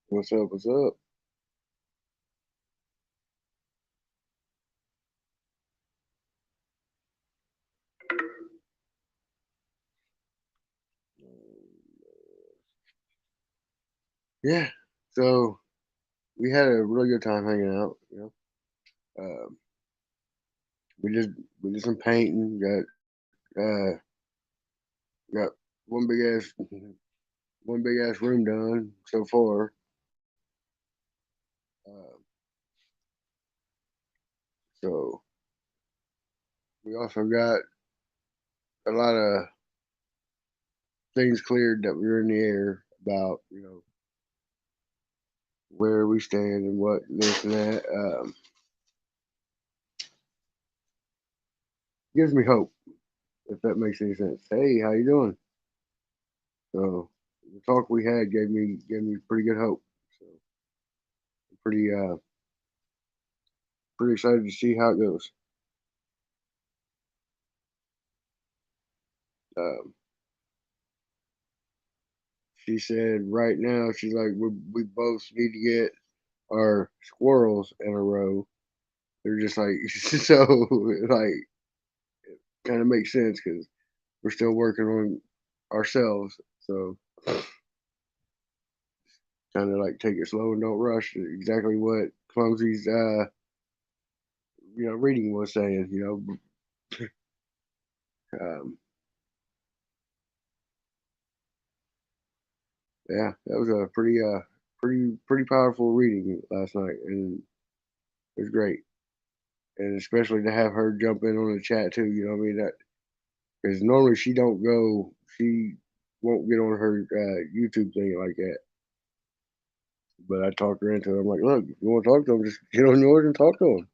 What's up? What's up? Yeah. So we had a really good time hanging out. We did some painting. Got one big ass one big ass room done so far. Uh, so we also got a lot of things cleared that were in the air about where we stand and what this and that. Gives me hope if that makes any sense. Hey, how you doing? So the talk we had gave me pretty good hope. So I'm pretty excited to see how it goes. Um, she said right now she's like we both need to get our squirrels in a row. They're just like so like kind of makes sense because we're still working on ourselves. So kind of like take it slow and don't rush. Exactly what Clumsy's reading was saying. Um, yeah, that was a pretty powerful reading last night, and it was great. And especially to have her jump in on the chat too. You know what I mean? That because normally she won't get on her YouTube thing like that. But I talked her into it. I'm like, look, if you want to talk to him, just get on yours and talk to him.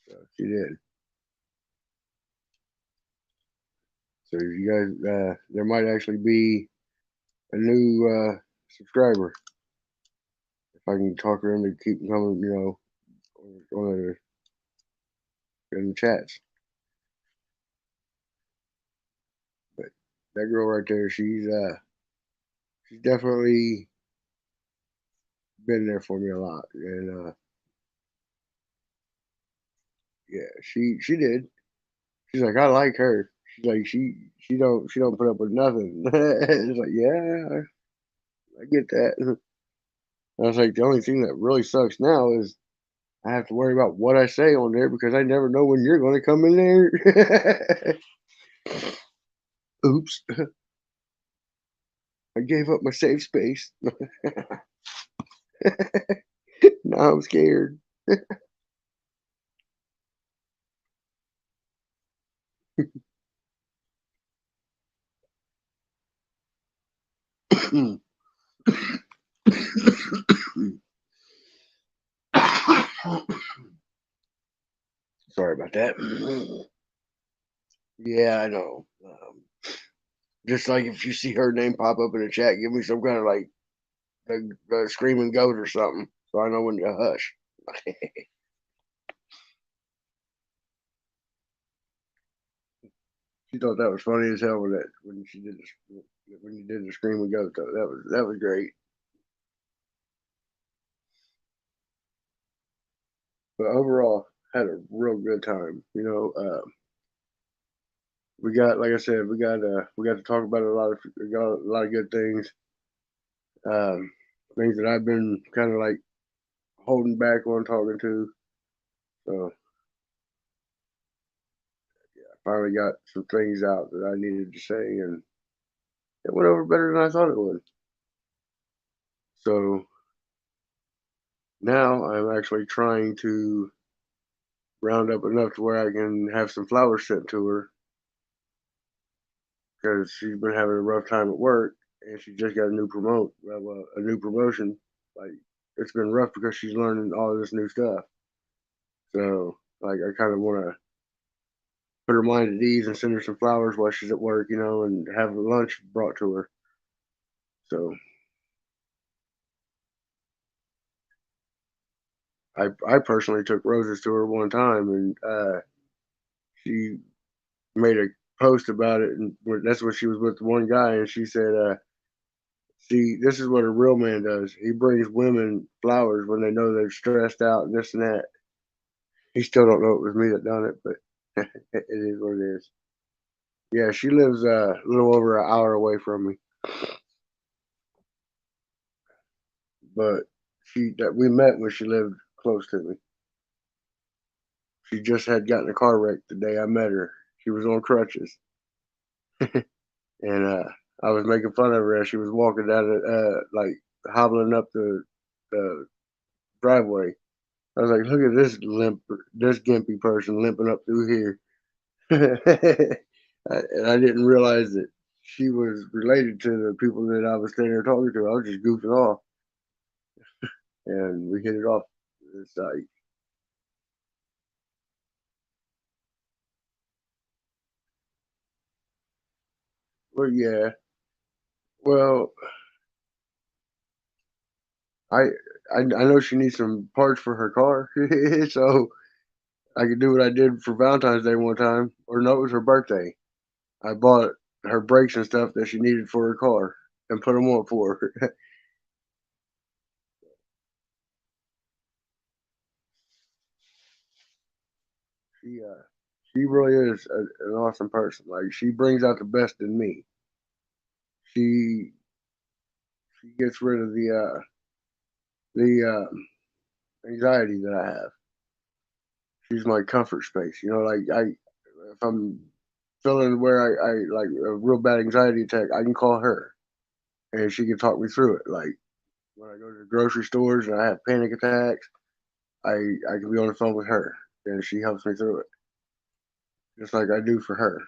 So she did. So you guys, there might actually be a new subscriber if I can talk her into keep coming, on in the chats. But that girl right there, she's definitely been there for me a lot, and yeah, she did. She's like, I like her. She's like, she don't put up with nothing. It's like, yeah, I get that. I was like, the only thing that really sucks now is I have to worry about what I say on there because I never know when you're going to come in there. Oops, I gave up my safe space. Now I'm scared. Sorry about that. Yeah, I know. Just like if you see her name pop up in the chat, give me some kind of like a screaming goat or something, so I know when to hush. She thought that was funny as hell when you did the screaming goat. Though that was great. But overall, had a real good time. We got like I said, we got to talk about we got a lot of good things. Um, Things that I've been kind of like holding back on talking to. So I finally got some things out that I needed to say, and it went over better than I thought it would. So now I'm actually trying to round up enough to where I can have some flowers sent to her because she's been having a rough time at work, and she just got a new promotion. Like it's been rough because she's learning all this new stuff. So like I kind of want to put her mind at ease and send her some flowers while she's at work, and have lunch brought to her. So I personally took roses to her one time, and she made a post about it, and that's when she was with one guy, and she See, this is what a real man does. He brings women flowers when they know they're stressed out and this and that. He still don't know it was me that done it, but it is what it is. Yeah, she lives a little over an hour away from me, but she that we met when she lived close to me. She just had gotten a car wreck the day I met her. She was on crutches, and I was making fun of her as she was walking down it, like hobbling up the driveway. I was like, "Look at this gimpy person limping up through here," and I didn't realize that she was related to the people that I was standing there talking to. I was just goofing off, and we hit it off. It's like, well, yeah, well, I I know she needs some parts for her car, so I could do what I did for Valentine's Day one time, or no, it was her birthday. I bought her brakes and stuff that she needed for her car and put them on for her. she she really is an awesome person. Like she brings out the best in me. She she gets rid of the anxiety that I have. She's my comfort space. You know, like if I'm feeling where I like a real bad anxiety attack, I can call her and she can talk me through it. Like when I go to the grocery stores and I have panic attacks, I can be on the phone with her and she helps me through it, just like I do for her.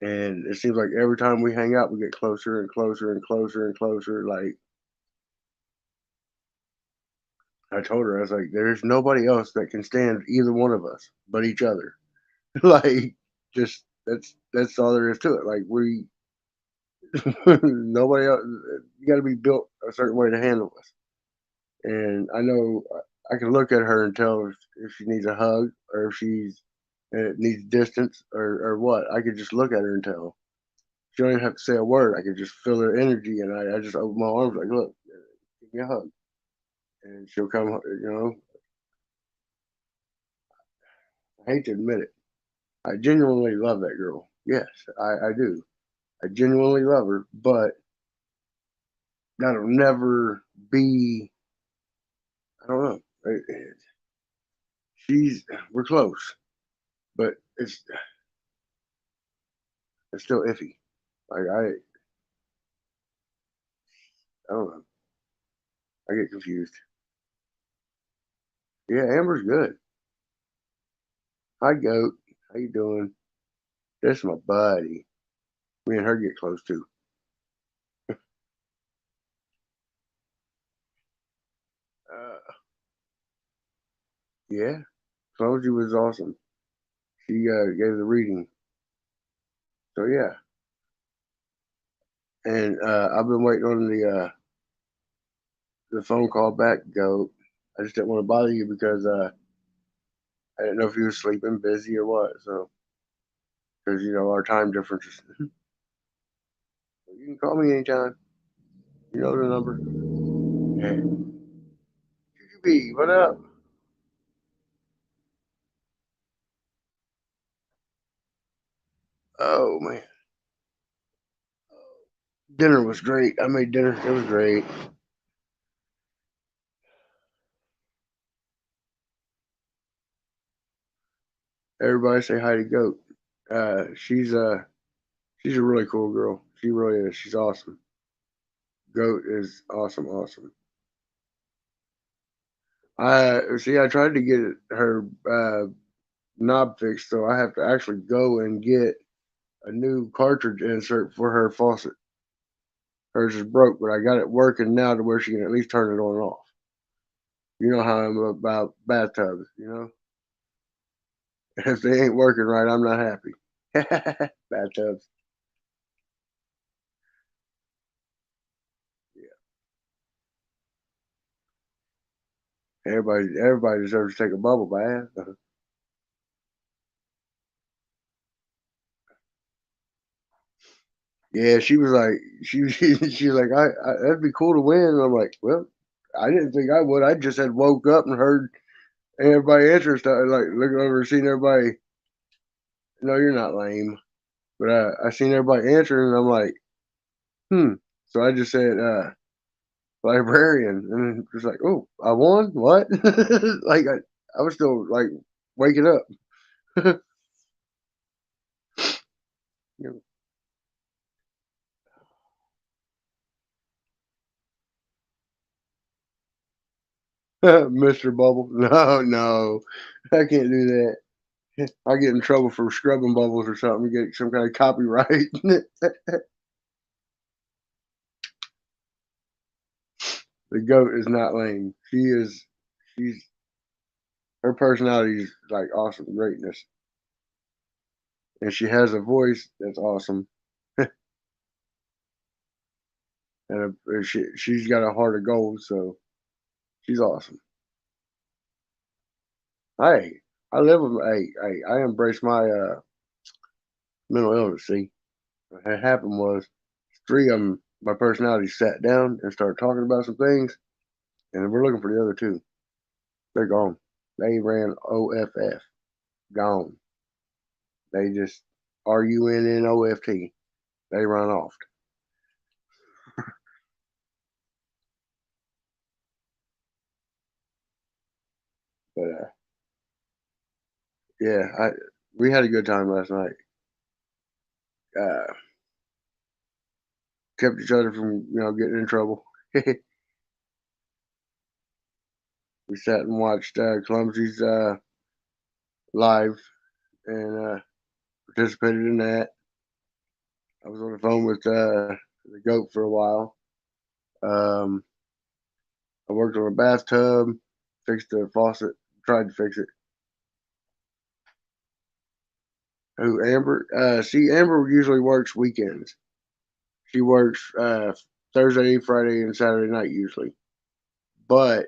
And it seems like every time we hang out, we get closer and closer and closer and closer. Like I told her, I was like, "There's nobody else that can stand either one of us but each other." Like, just that's all there is to it. Like we, nobody else. You got to be built a certain way to handle us. And I know I can look at her and tell if she needs a hug or if she's needs distance or what. I could just look at her and tell. She don't even have to say a word. I could just feel her energy, and I just open my arms like, "Look, give me a hug," and she'll come. You know, I hate to admit it, I genuinely love that girl. Yes, I do. I genuinely love her, but that'll never be. I don't know. She's we're close, but it's still iffy. Like I don't know. I get confused. Yeah, Amber's good. Hi, goat. How you doing? That's my buddy. Me and her get close too. Uh, yeah, Closey was awesome. She gave the reading. So yeah, and I've been waiting on the phone call back, goat. I just didn't want to bother you because I didn't know if you were sleeping, busy, or what. So because you know our time differences. You can call me anytime. You know the number. Hey, what up? Oh man, dinner was great. I made dinner. It was great. Everybody say hi to Goat. She's a really cool girl. She really is. She's awesome. Goat is awesome, awesome. I see. I tried to get her knob fixed, so I have to actually go and get a new cartridge insert for her faucet. Hers is broke, but I got it working now to where she can at least turn it on and off. You know how I'm about bathtubs. You know, if they ain't working right, I'm not happy. Bathtubs. Yeah. Everybody deserves to take a bubble bath. Yeah, she was like, she was like, that'd be cool to win. And I'm like, well, I didn't think I would. I just had woke up and heard everybody answer stuff, like looking over and seeing everybody. No, you're not lame. But I seen everybody answering, and I'm like, hmm. So I just said, librarian, and it's like, oh, I won. What? Like I was still like waking up. You know, Mr. Bubble. No, no, I can't do that. I get in trouble for scrubbing bubbles or something. Get some kind of copyright. The goat is not lame. She is. She's her personality is like awesome greatness, and she has a voice that's awesome. And she's got a heart of gold, so she's awesome. Hey, I live with. Hey, I embrace my mental illness. See, what had happened was three of them. My personality sat down and started talking about some things, and we're looking for the other two. They're gone. They ran OFF. Gone. They just RUNNOFT. They run off. But yeah, I we had a good time last night. Uh, Kept each other from getting in trouble. We sat and watched Clumsy's live and participated in that. I was on the phone with the goat for a while. Um, I worked on a bathtub, fixed the faucet, tried to fix it. Who, Amber? See, Amber usually works weekends. She works Thursday, Friday, and Saturday night usually. But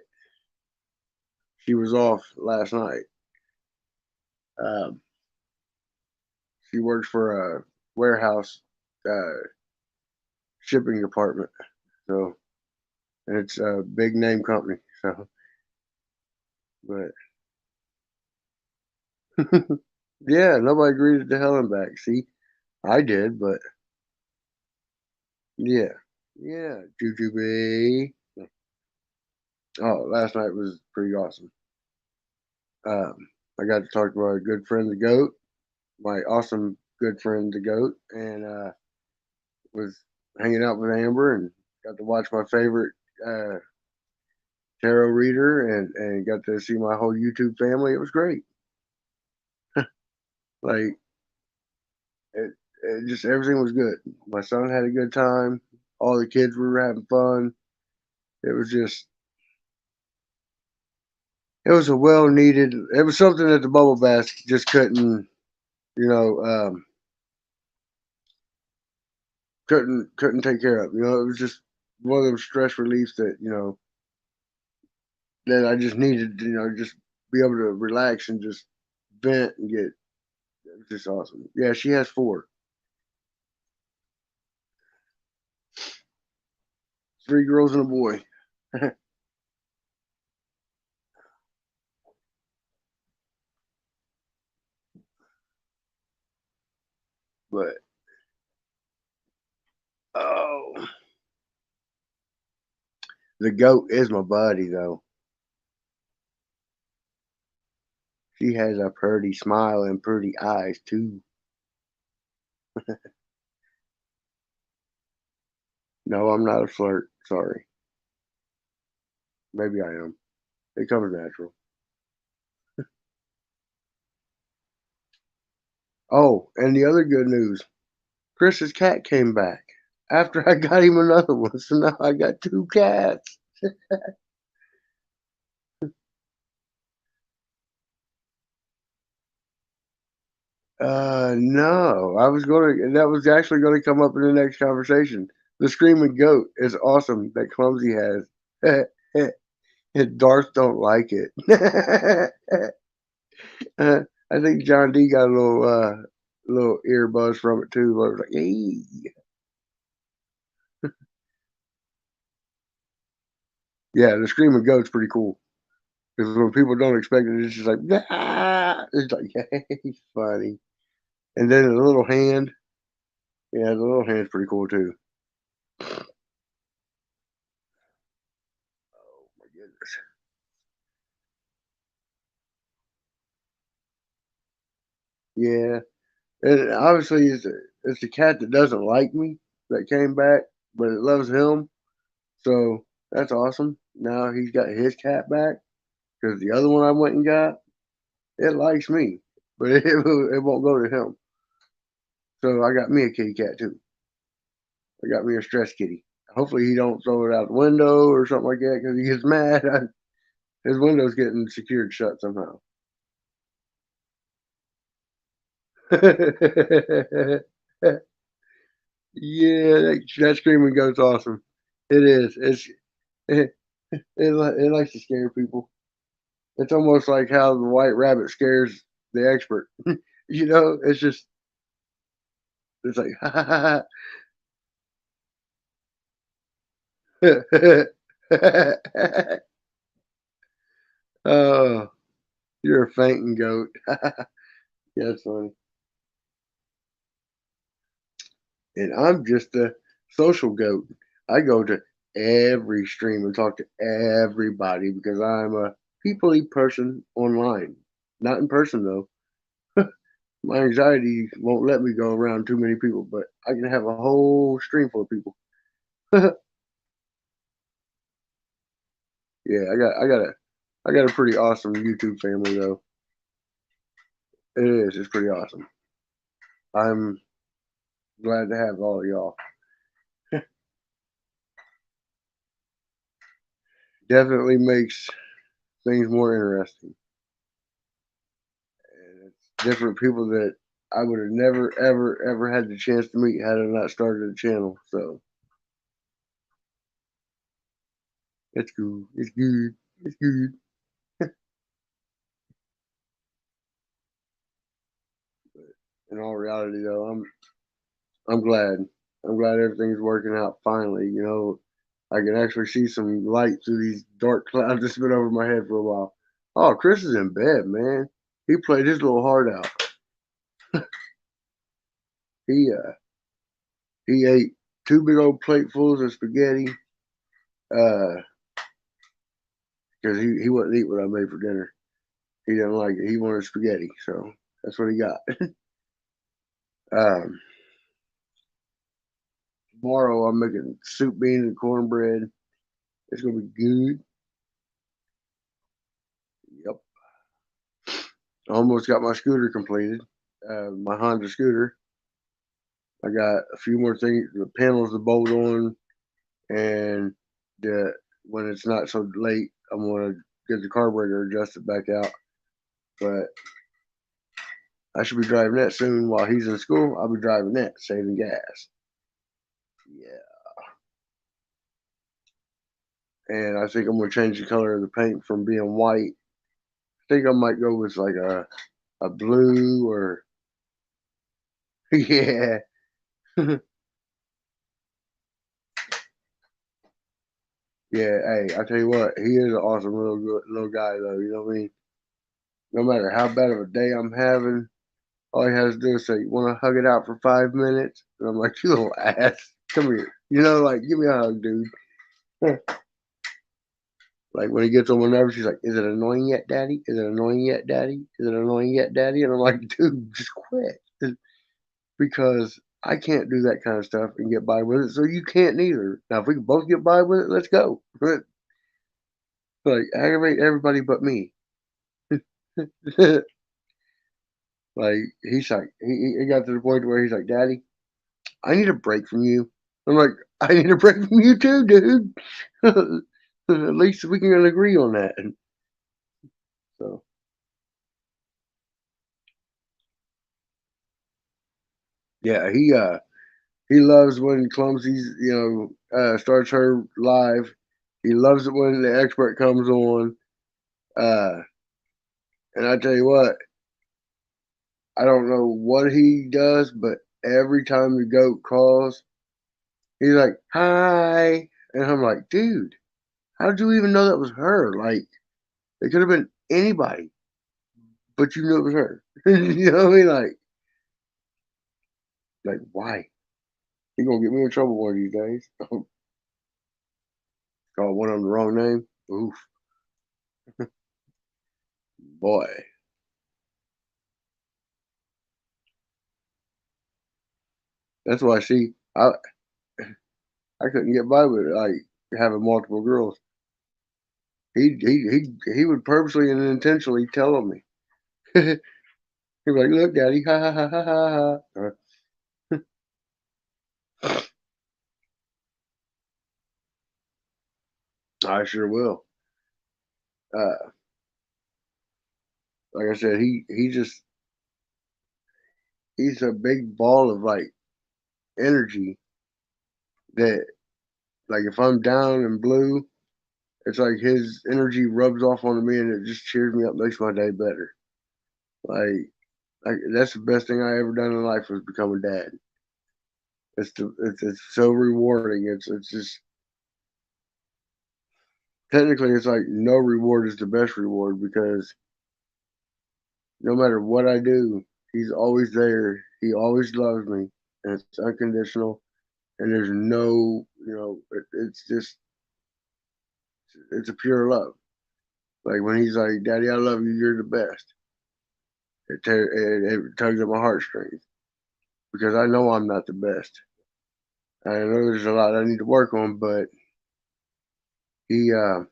she was off last night. Um, she works for a warehouse uh, shipping department. So, and it's a big name company. So, but yeah, nobody agreed to hell and back. See, I did, but yeah, yeah, Jujube. Oh, last night was pretty awesome. I got to talk to my good friend the goat, my awesome good friend the goat, and was hanging out with Amber and got to watch my favorite uh, tarot reader and got to see my whole YouTube family. It was great. Like it just everything was good. My son had a good time. All the kids were having fun. It was just it was a well needed. It was something that the bubble bath just couldn't you know couldn't take care of. It was just one of those stress reliefs that that I just needed. Just be able to relax and just vent and get. It was just awesome. Yeah, she has four, three girls and a boy. But oh, the goat is my buddy though. She has a pretty smile and pretty eyes too. No, I'm not a flirt. Sorry. Maybe I am. It comes natural. Oh, and the other good news, Chris's cat came back after I got him another one. So now I got two cats. No, that was actually gonna come up in the next conversation. The screaming goat is awesome that Clumsy has. And Darth don't like it. I think John D got a little earbuzz from it too. I was like, hey. Yeah, the screaming goat's pretty cool because when people don't expect it, it's just like, ah! It's like, yeah, he's funny. And then the little hand, yeah, the little hand's pretty cool too. Oh my goodness. Yeah, and obviously it's a cat that doesn't like me that came back, but it loves him. So that's awesome. Now he's got his cat back because the other one I went and got, it likes me, but it won't go to him. So I got me a kitty cat too. I got me a stress kitty. Hopefully he don't throw it out the window or something like that because he gets mad. His window's getting secured shut somehow. Yeah, that screaming goat's awesome. It is. It likes to scare people. It's almost like how the white rabbit scares the expert. It's just it's like oh, you're a fainting goat. Yeah, that's funny. And I'm just a social goat. I go to every stream and talk to everybody because I'm a peoply person online. Not in person though. My anxiety won't let me go around too many people, but I can have a whole stream full of people. Yeah, I got a pretty awesome YouTube family though. It is. It's pretty awesome. I'm glad to have all of y'all. Definitely makes things more interesting. And it's different people that I would have never, ever, ever had the chance to meet had I not started a channel. So it's good. It's good. It's good. In all reality, though, I'm glad. I'm glad everything's working out finally. I can actually see some light through these dark clouds that's been over my head for a while. Oh, Chris is in bed, man. He played his little heart out. He ate two big old platefuls of spaghetti. Because he wouldn't eat what I made for dinner. He didn't like it. He wanted spaghetti, so that's what he got. um, Tomorrow I'm making soup, beans, and cornbread. It's gonna be good. Yep. I almost got my scooter completed. My Honda scooter. I got a few more things, the panels to bolt on, and the when it's not so late, I'm gonna get the carburetor adjusted back out. But I should be driving that soon while he's in school. I'll be driving that, saving gas. Yeah. And I think I'm gonna change the color of the paint from being white. I think I might go with like a blue or yeah. Yeah, hey, I tell you what, he is an awesome little guy though. You know what I mean? No matter how bad of a day I'm having, all he has to do is say, "You want to hug it out for 5 minutes?" And I'm like, "You little ass, come here." Like, give me a hug, dude. Like when he gets on my nerves, he's like, "Is it annoying yet, Daddy? Is it annoying yet, Daddy? Is it annoying yet, Daddy?" And I'm like, "Dude, just quit," because I can't do that kind of stuff and get by with it. So you can't neither. Now, if we can both get by with it, let's go. Like aggravate everybody but me. Like he's like he got to the point where he's like, "Daddy, I need a break from you." I'm like, "I need a break from you too, dude." At least we can agree on that. And so yeah, he loves when Clumsy's starts her live. He loves it when the expert comes on. Uh, and I tell you what, I don't know what he does, but every time the goat calls, he's like, "Hi," and I'm like, "Dude." How did you even know that was her? Like, it could have been anybody, but you knew it was her. You know what I mean? Like why? You gonna get me in trouble one of these days? Call one of them the wrong name. Oof, boy. That's why. See, I couldn't get by with it, like having multiple girls. He would purposely and intentionally tell me. He'd be like, "Look, Daddy, ha ha ha ha ha ha." I sure will. Uh, like I said, he's a big ball of like energy that like if I'm down and blue, it's like his energy rubs off onto me and it just cheers me up, makes my day better. Like that's the best thing I ever done in life was become a dad. It's so rewarding. It's just technically it's like no reward is the best reward because no matter what I do, he's always there. He always loves me, and it's unconditional. And there's no, it's just it's a pure love. Like when he's like, "Daddy, I love you. You're the best." It tugs at my heartstrings because I know I'm not the best. I know there's a lot I need to work on, but he uh,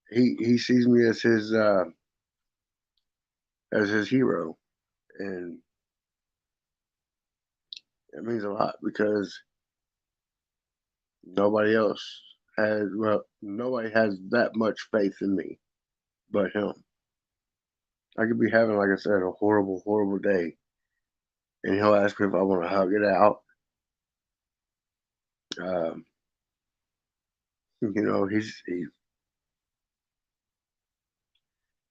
he sees me as his hero, and it means a lot because nobody has that much faith in me but him. I could be having, like I said, a horrible, horrible day, and he'll ask me if I want to hug it out. Um, he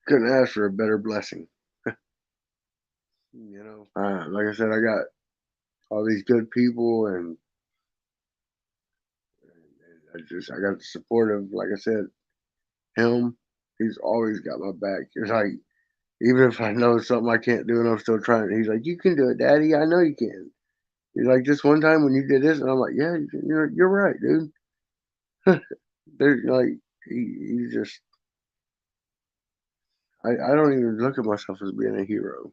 couldn't ask for a better blessing. Like I said, I got all these good people, and I got the support of, like I said, him. He's always got my back. It's like even if I know something I can't do and I'm still trying, he's like, "You can do it, Daddy. I know you can." He's like, "Just one time when you did this," and I'm like, "Yeah, you're right, dude." There's like he's just I don't even look at myself as being a hero.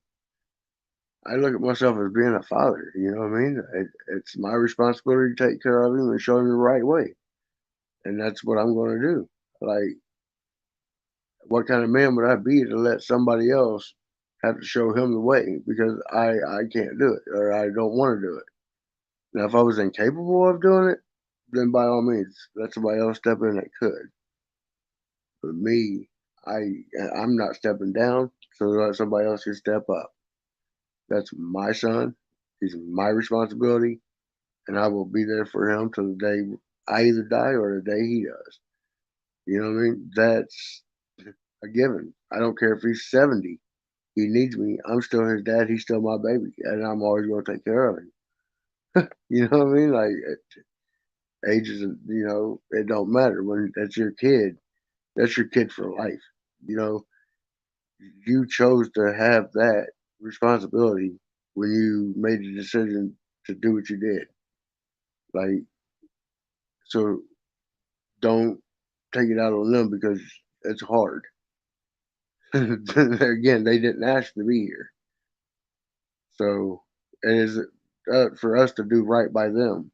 I look at myself as being a father. You know what I mean? It's my responsibility to take care of him and show him the right way, and that's what I'm going to do. Like, what kind of man would I be to let somebody else have to show him the way because I can't do it or I don't want to do it. Now, if I was incapable of doing it, then by all means, let somebody else step in that could. But me, I'm not stepping down, so let somebody else can step up. That's my son. He's my responsibility, and I will be there for him till the day I either die or the day he does. You know what I mean? That's a given. I don't care if he's 70. He needs me. I'm still his dad. He's still my baby, and I'm always going to take care of him. You know what I mean? Like age is, it don't matter when that's your kid. That's your kid for life. You know, you chose to have that responsibility when you made the decision to do what you did. Like, so don't take it out on them because it's hard. Again, they didn't ask to be here. So it is for us to do right by them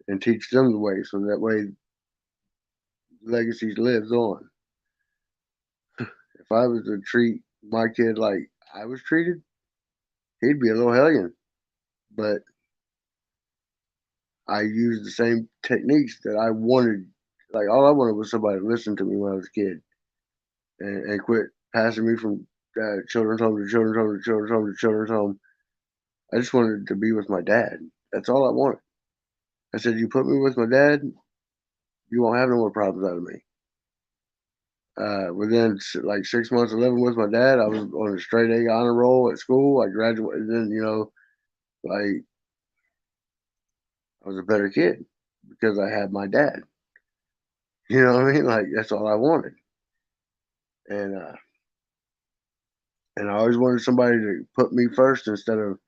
and teach them the way so that way legacy lives on. If I was to treat my kid like I was treated, he'd be a little hellion. But I used the same techniques that I wanted. Like all I wanted was somebody to listen to me when I was a kid and quit passing me from children's home to children's home to children's home to children's home. I just wanted to be with my dad. That's all I wanted. I said, "You put me with my dad, you won't have no more problems out of me." Within like 6 months of living with my dad, I was on a straight A honor roll at school. I graduated, then like I was a better kid because I had my dad. You know what I mean? Like that's all I wanted, and uh, and I always wanted somebody to put me first instead of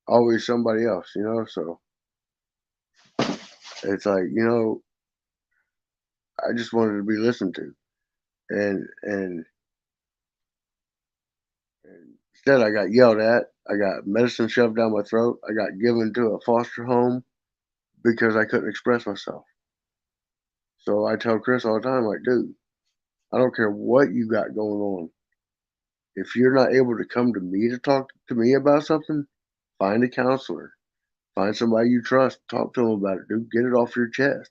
always somebody else. So it's like I just wanted to be listened to, and instead I got yelled at. I got medicine shoved down my throat. I got given to a foster home because I couldn't express myself. So I tell Chris all the time, like, dude, I don't care what you got going on. If you're not able to come to me to talk to me about something, find a counselor. Find somebody you trust. Talk to them about it, dude. Get it off your chest.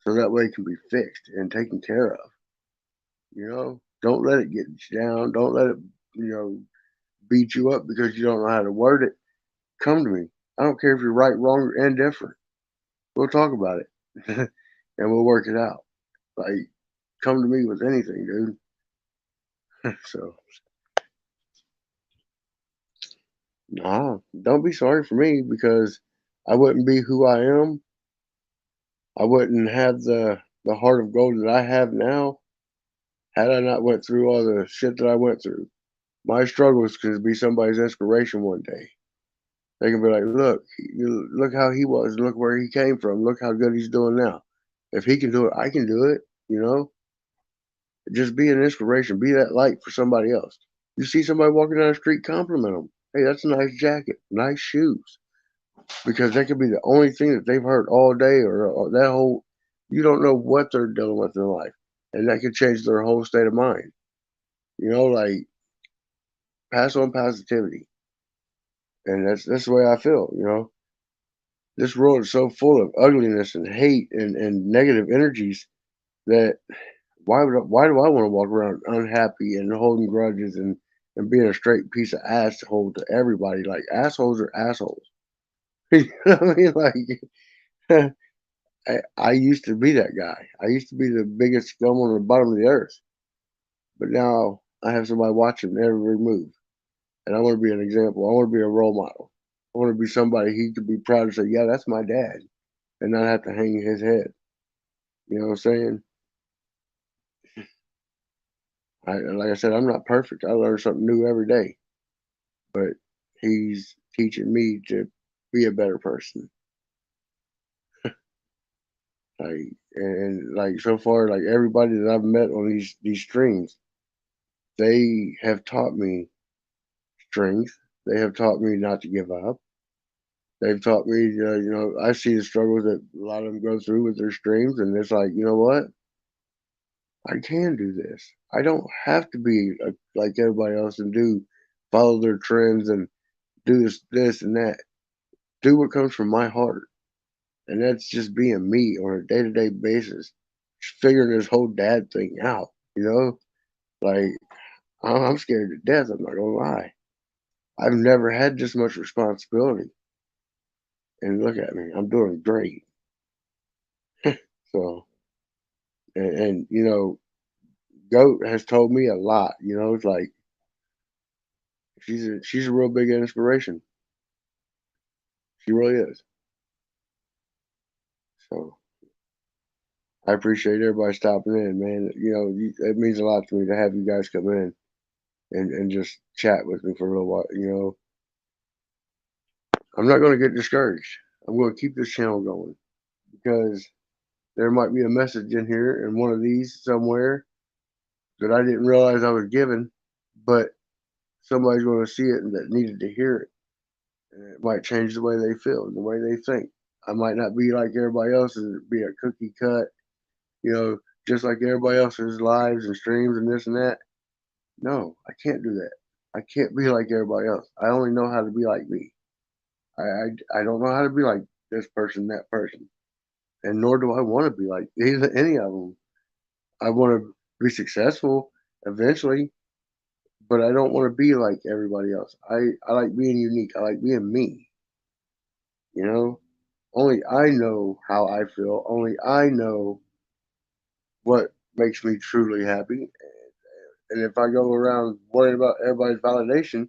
So that way it can be fixed and taken care of. Don't let it get you down. Don't let it, you know, beat you up because you don't know how to word it. Come to me. I don't care if you're right, wrong, or indifferent. We'll talk about it and we'll work it out. Like, come to me with anything, dude. So, nah, don't be sorry for me because I wouldn't be who I am. I wouldn't have the heart of gold that I have now had I not went through all the shit that I went through. My struggles could be somebody's inspiration one day. They can be like, look, look how he was, look where he came from, look how good he's doing now. If he can do it, I can do it. You know, just be an inspiration, be that light for somebody else. You see somebody walking down the street, compliment them. Hey, that's a nice jacket, nice shoes, because that could be the only thing that they've heard all day, or that whole. You don't know what they're dealing with in life, and that could change their whole state of mind. Like pass on positivity, and that's the way I feel. This world is so full of ugliness and hate and negative energies that why do I want to walk around unhappy and holding grudges and being a straight piece of asshole to everybody? Like assholes are assholes. You know what I mean? Like I used to be that guy. I used to be the biggest scum on the bottom of the earth, but now I have somebody watching every move. And I want to be an example. I want to be a role model. I want to be somebody he could be proud to say, yeah, that's my dad, and not have to hang his head. You know what I'm saying? Like I said, I'm not perfect. I learn something new every day, but he's teaching me to be a better person. Like so far, like everybody that I've met on these streams, they have taught me strength. They have taught me not to give up. They've taught me, I see the struggles that a lot of them go through with their streams, and it's like, you know what? I can do this. I don't have to be like everybody else and follow their trends and do this, and that. Do what comes from my heart, and that's just being me on a day to day basis, figuring this whole dad thing out. Like I'm scared to death. I'm not gonna lie. I've never had this much responsibility, and look at me. I'm doing great. So, and Goat has told me a lot. It's like she's a real big inspiration. She really is. So I appreciate everybody stopping in, man. It means a lot to me to have you guys come in and just chat with me for a little while. I'm not going to get discouraged. I'm going to keep this channel going because there might be a message in here in one of these somewhere that I didn't realize I was given, but somebody's going to see it and that needed to hear it. And it might change the way they feel, the way they think. I might not be like everybody else and be a cookie cut, you know, just like everybody else's lives and streams and this and that. No, I can't do that. I can't be like everybody else. I only know how to be like me. I don't know how to be like this person, that person, and nor do I want to be like any of them. I want to be successful eventually, but I don't want to be like everybody else. I like being unique. I like being me. You know, only I know how I feel. Only I know what makes me truly happy. And if I go around worrying about everybody's validation,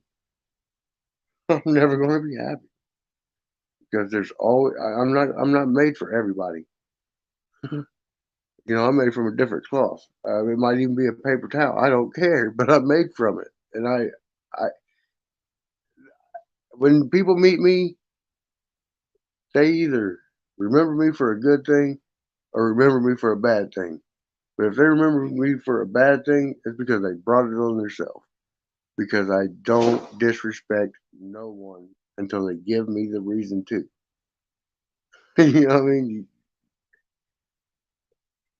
I'm never going to be happy. because there's always I'm not made for everybody. You know, I'm made from a different cloth. It might even be a paper towel. I don't care, but I'm made from it. And I when people meet me, they either remember me for a good thing or remember me for a bad thing. But if they remember me for a bad thing, it's because they brought it on themselves. Because I don't disrespect no one until they give me the reason to. You know what I mean?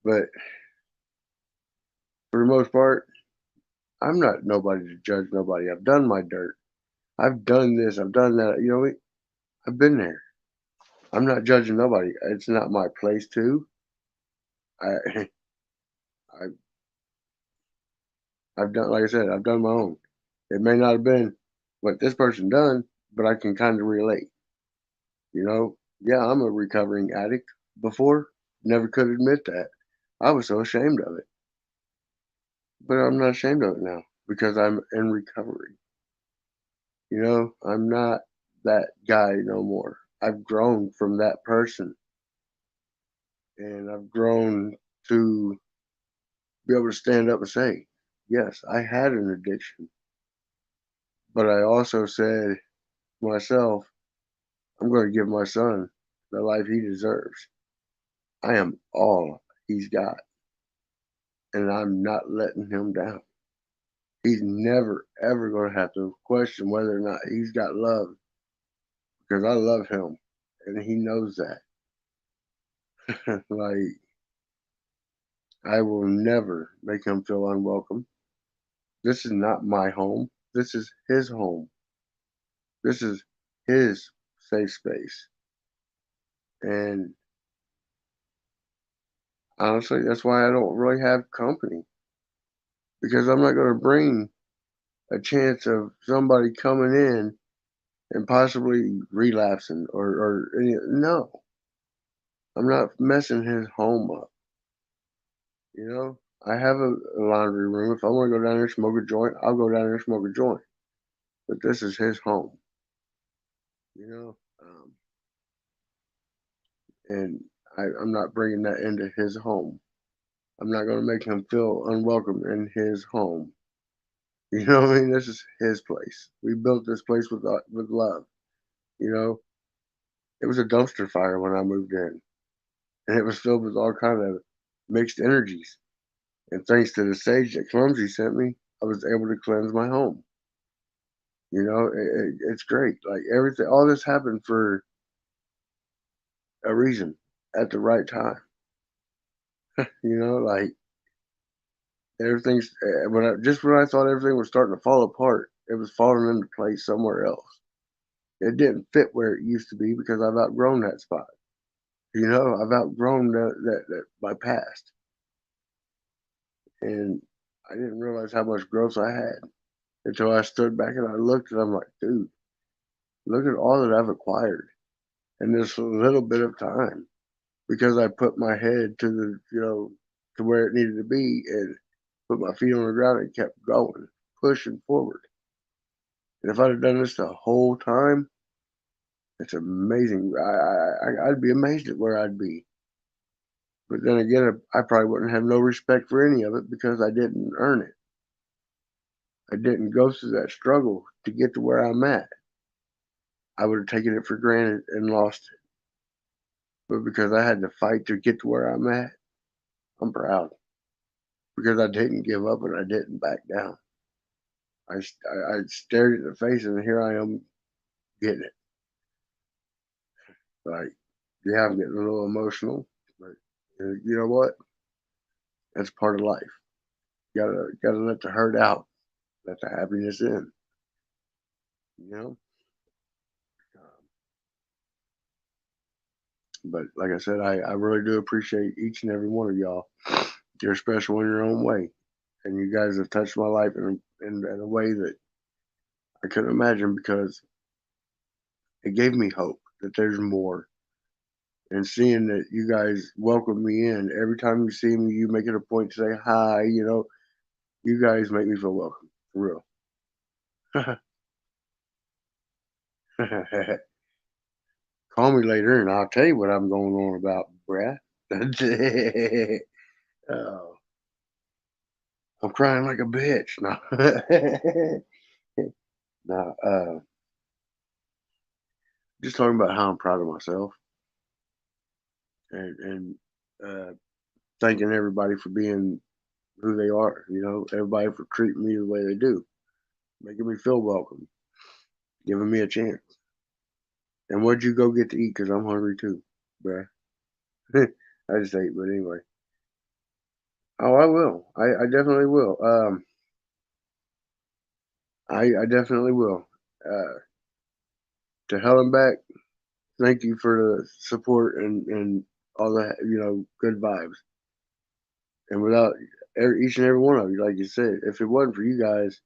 But for the most part, I'm not nobody to judge nobody. I've done my dirt. I've done this. I've done that. You know, I've been there. I'm not judging nobody. It's not my place to. I, I, I've done, like I said, I've done my own. It may not have been what this person done, but I can kind of relate. You know, yeah, I'm a recovering addict. Before, never could admit that. I was so ashamed of it, but I'm not ashamed of it now because I'm in recovery. You know, I'm not that guy no more. I've grown from that person, and I've grown to be able to stand up and say, yes, I had an addiction, but I also said to myself, I'm going to give my son the life he deserves. I am all he's got, and I'm not letting him down. He's never, ever going to have to question whether or not he's got love because I love him, and he knows that. Like, I will never make him feel unwelcome. This is not my home. This is his home. This is his safe space. And honestly, that's why I don't really have company because I'm not going to bring a chance of somebody coming in and possibly relapsing or no, I'm not messing his home up. You know, I have a laundry room. If I want to go down there and smoke a joint, I'll go down there and smoke a joint. But this is his home. You know, and I'm not bringing that into his home. I'm not going to make him feel unwelcome in his home. You know what I mean? This is his place. We built this place with love. You know, it was a dumpster fire when I moved in, and it was filled with all kind of mixed energies. And thanks to the sage that Clumsy sent me, I was able to cleanse my home. You know, it's great. Like everything, all this happened for a reason at the right time. You know, like everything's when I thought everything was starting to fall apart, it was falling into place somewhere else. It didn't fit where it used to be because I've outgrown that spot. You know, I've outgrown that my past, and I didn't realize how much growth I had until I stood back and I looked, and I'm like, dude, look at all that I've acquired in this little bit of time because I put my head to to where it needed to be and put my feet on the ground and kept going, pushing forward. And if I'd have done this the whole time, it's amazing. I'd be amazed at where I'd be. But then again, I probably wouldn't have no respect for any of it because I didn't earn it. I didn't go through that struggle to get to where I'm at. I would have taken it for granted and lost it. But because I had to fight to get to where I'm at, I'm proud because I didn't give up and I didn't back down. I stared it in the face and here I am getting it. Like, yeah, I'm getting a little emotional, but you know what? That's part of life. Gotta let the hurt out, let the happiness in. You know. Um, but like I said, I really do appreciate each and every one of y'all. You're special in your own way, and you guys have touched my life in a way that I couldn't imagine because it gave me hope that there's more. And seeing that you guys welcome me in every time you see me, you make it a point to say hi. You know, you guys make me feel welcome for real. Call me later and I'll tell you what I'm going on about, bruh. Oh, I'm crying like a bitch. No, no. Just talking about how I'm proud of myself and uh, thanking everybody for being who they are. You know, everybody for treating me the way they do, making me feel welcome, giving me a chance. And what'd you go get to eat? Cause I'm hungry too, bruh. I just ate, but anyway. Oh, I will. I definitely will. I definitely will. To hell and back. Thank you for the support and all the good vibes. And without each and every one of you, like you said, if it wasn't for you guys,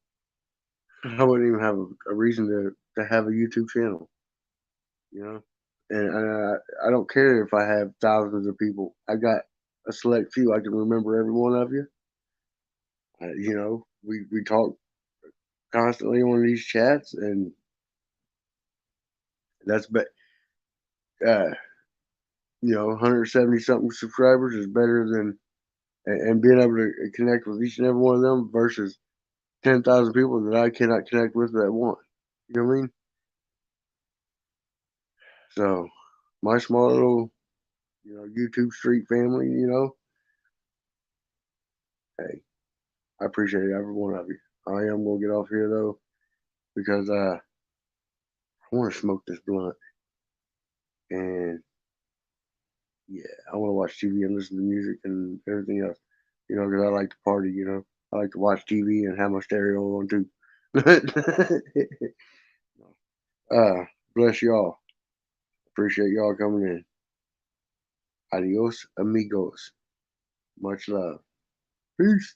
I wouldn't even have a reason to have a YouTube channel. You know, and I don't care if I have thousands of people. I got a select few. I can remember every one of you. We talk constantly on these chats, and that's 170 something subscribers is better than and being able to connect with each and every one of them versus 10,000 people that I cannot connect with that want. You know what I mean? So my small little, YouTube street family, hey, I appreciate every one of you. I am gonna get off here though because I want to smoke this blunt and yeah, I want to watch TV and listen to music and everything else. Because I like to party. I like to watch TV and have my stereo on too. uh, bless y'all. Appreciate y'all coming in. Adios, amigos. Much love. Peace.